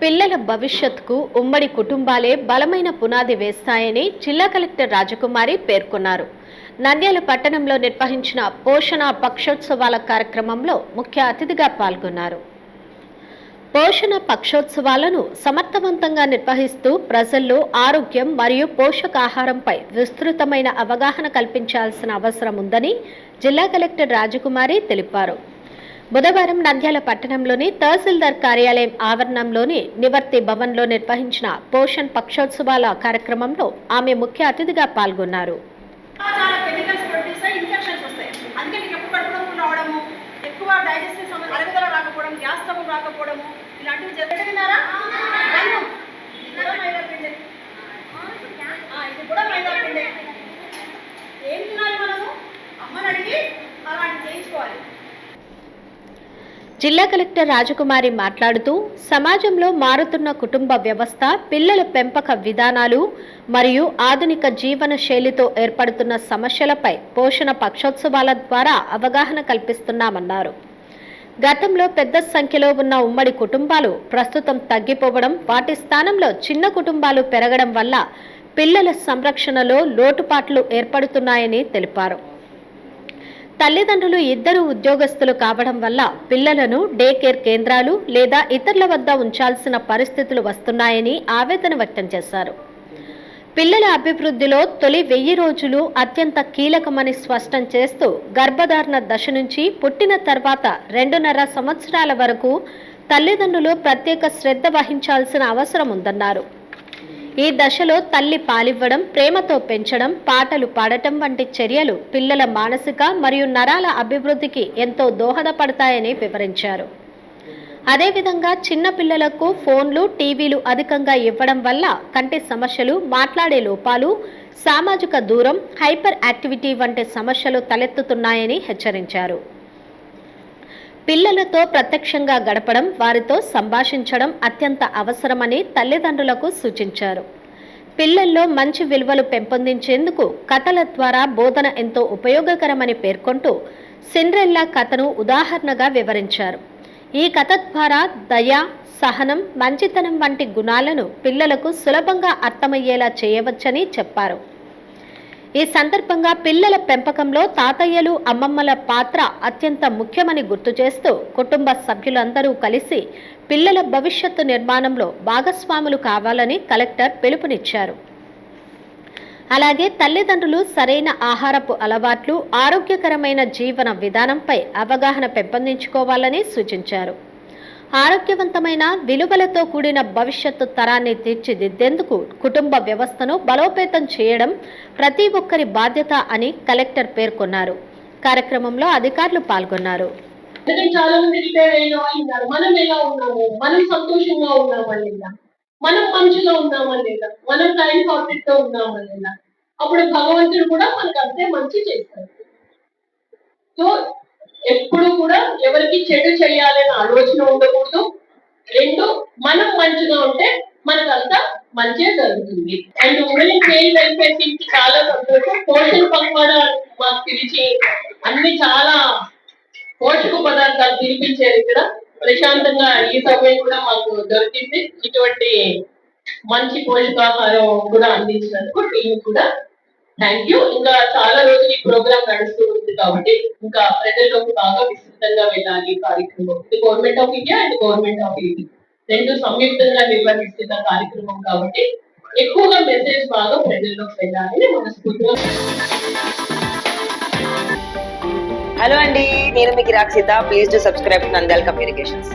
పిల్లల భవిష్యత్తుకు ఉమ్మడి కుటుంబాలే బలమైన పునాది వేస్తాయని జిల్లా కలెక్టర్ రాజకుమారి పేర్కొన్నారు. నంద్యాల పట్టణంలో నిర్వహించిన పోషణ పక్షోత్సవాల కార్యక్రమంలో ముఖ్య అతిథిగా పాల్గొన్నారు. పోషణ పక్షోత్సవాలను సమర్థవంతంగా నిర్వహిస్తూ ప్రజల్లో ఆరోగ్యం మరియు పోషకాహారంపై విస్తృతమైన అవగాహన కల్పించాల్సిన అవసరం ఉందని జిల్లా కలెక్టర్ రాజకుమారి తెలిపారు. బుధవారం నంద్యాల పట్టణంలోని తహసీల్దార్ కార్యాలయం ఆవరణంలోని నివర్తి భవన్లో నిర్వహించిన పోషణ్ పక్షోత్సవాల కార్యక్రమంలో ఆమె ముఖ్య అతిథిగా పాల్గొన్నారు. జిల్లా కలెక్టర్ రాజకుమారి మాట్లాడుతూ, సమాజంలో మారుతున్న కుటుంబ వ్యవస్థ, పిల్లల పెంపక విధానాలు మరియు ఆధునిక జీవన శైలితో ఏర్పడుతున్న సమస్యలపై పోషణ పక్షోత్సవాల ద్వారా అవగాహన కల్పిస్తున్నామన్నారు. గతంలో పెద్ద సంఖ్యలో ఉన్న ఉమ్మడి కుటుంబాలు ప్రస్తుతం తగ్గిపోవడం, వాటి స్థానంలో చిన్న కుటుంబాలు పెరగడం వల్ల పిల్లల సంరక్షణలో లోటుపాట్లు ఏర్పడుతున్నాయని తెలిపారు. తల్లిదండ్రులు ఇద్దరు ఉద్యోగస్తులు కావడం వల్ల పిల్లలను డే కేర్ కేంద్రాలు లేదా ఇతరుల వద్ద ఉంచాల్సిన పరిస్థితులు వస్తున్నాయని ఆవేదన వ్యక్తం చేశారు. పిల్లల అభివృద్ధిలో తొలి 1000 రోజులు అత్యంత కీలకమని స్పష్టం చేస్తూ, గర్భధారణ దశ నుంచి పుట్టిన తర్వాత 2.5 సంవత్సరాల వరకు తల్లిదండ్రులు ప్రత్యేక శ్రద్ధ వహించాల్సిన అవసరం ఉందన్నారు. ఈ దశలో తల్లి పాలివ్వడం, ప్రేమతో పెంచడం, పాటలు పాడటం వంటి చర్యలు పిల్లల మానసిక మరియు నరాల అభివృద్ధికి ఎంతో దోహదపడతాయని వివరించారు. అదేవిధంగా చిన్న పిల్లలకు ఫోన్లు, టీవీలు అధికంగా ఇవ్వడం వల్ల కంటి సమస్యలు, మాట్లాడే లోపాలు, సామాజిక దూరం, హైపర్ యాక్టివిటీ వంటి సమస్యలు తలెత్తుతున్నాయని హెచ్చరించారు. పిల్లలతో ప్రత్యక్షంగా గడపడం, వారితో సంభాషించడం అత్యంత అవసరమని తల్లిదండ్రులకు సూచించారు. పిల్లల్లో మంచి విలువలు పెంపొందించేందుకు కథల ద్వారా బోధన ఎంతో ఉపయోగకరమని పేర్కొంటూ సిండ్రెల్లా కథను ఉదాహరణగా వివరించారు. ఈ కథ ద్వారా దయ, సహనం, మంచితనం వంటి గుణాలను పిల్లలకు సులభంగా అర్థమయ్యేలా చేయవచ్చని చెప్పారు. ఈ సందర్భంగా పిల్లల పెంపకంలో తాతయ్యలు, అమ్మమ్మల పాత్ర అత్యంత ముఖ్యమని గుర్తు చేస్తూ, కుటుంబ సభ్యులందరూ కలిసి పిల్లల భవిష్యత్తు నిర్మాణంలో భాగస్వాములు కావాలని కలెక్టర్ పిలుపునిచ్చారు. అలాగే తల్లిదండ్రులు సరైన ఆహారపు అలవాట్లు, ఆరోగ్యకరమైన జీవన విధానంపై అవగాహన పెంపొందించుకోవాలని సూచించారు. ఆరోగ్యవంతమైన, విలువలతో కూడిన భవిష్యత్తు తరాన్ని తీర్చిదిద్దేందుకు కుటుంబ వ్యవస్థను బలోపేతం చేయడం ప్రతి ఒక్కరి బాధ్యత అని కలెక్టర్ పేర్కొన్నారు. కార్యక్రమంలో అధికారులు పాల్గొన్నారు. చాలా మంది రిటైర్ అయిన వాళ్ళు ఉన్నారు. మనం ఎలా ఉన్నాము, మనం సంతోషంగా ఉన్నామా లేదా, మనం మంచిగా ఉన్నామా లేదా, మనం టైం హార్టెడ్ తో ఉన్నామా లేదా, అప్పుడు భగవంతుడు కూడా మనకు అంతే మంచి చేస్తాడు. సో ఎప్పుడు కూడా ఎవరికి చెడు చేయాలనే ఆలోచన ఉండకూడదు. 2, మనం మంచిగా ఉంటే మనకంతా మంచిగా జరుగుతుంది. And women child welfare team కి చాలా సంతోషం. పోషణ పక్వాడా మాకు పిలిచి అన్ని చాలా పోషక పదార్థాలు తినిపించారు. ఇక్కడ ప్రశాంతంగా ఈ సమయం కూడా మాకు దొరికింది. ఇటువంటి మంచి పోషకాహారం కూడా అందించినందుకు టీం కూడా థ్యాంక్ యూ. ఇంకా చాలా రోజులు ఈ ప్రోగ్రామ్ నడుస్తూ ఉంది కాబట్టి ఇంకా ప్రజల్లోకి బాగా విస్తృతంగా వెళ్ళాలి కార్యక్రమం. ఇది government of India and government of AP 2 సంయుక్తంగా నిర్వహిస్తున్న కార్యక్రమం కాబట్టి ఎక్కువగా మెసేజ్ బాగా ప్రజల్లోకి వెళ్ళాలని మనస్ఫూర్తిగా. హలో అండి, నేను మీకు Rakshitha. Please to subscribe Nandyal communications.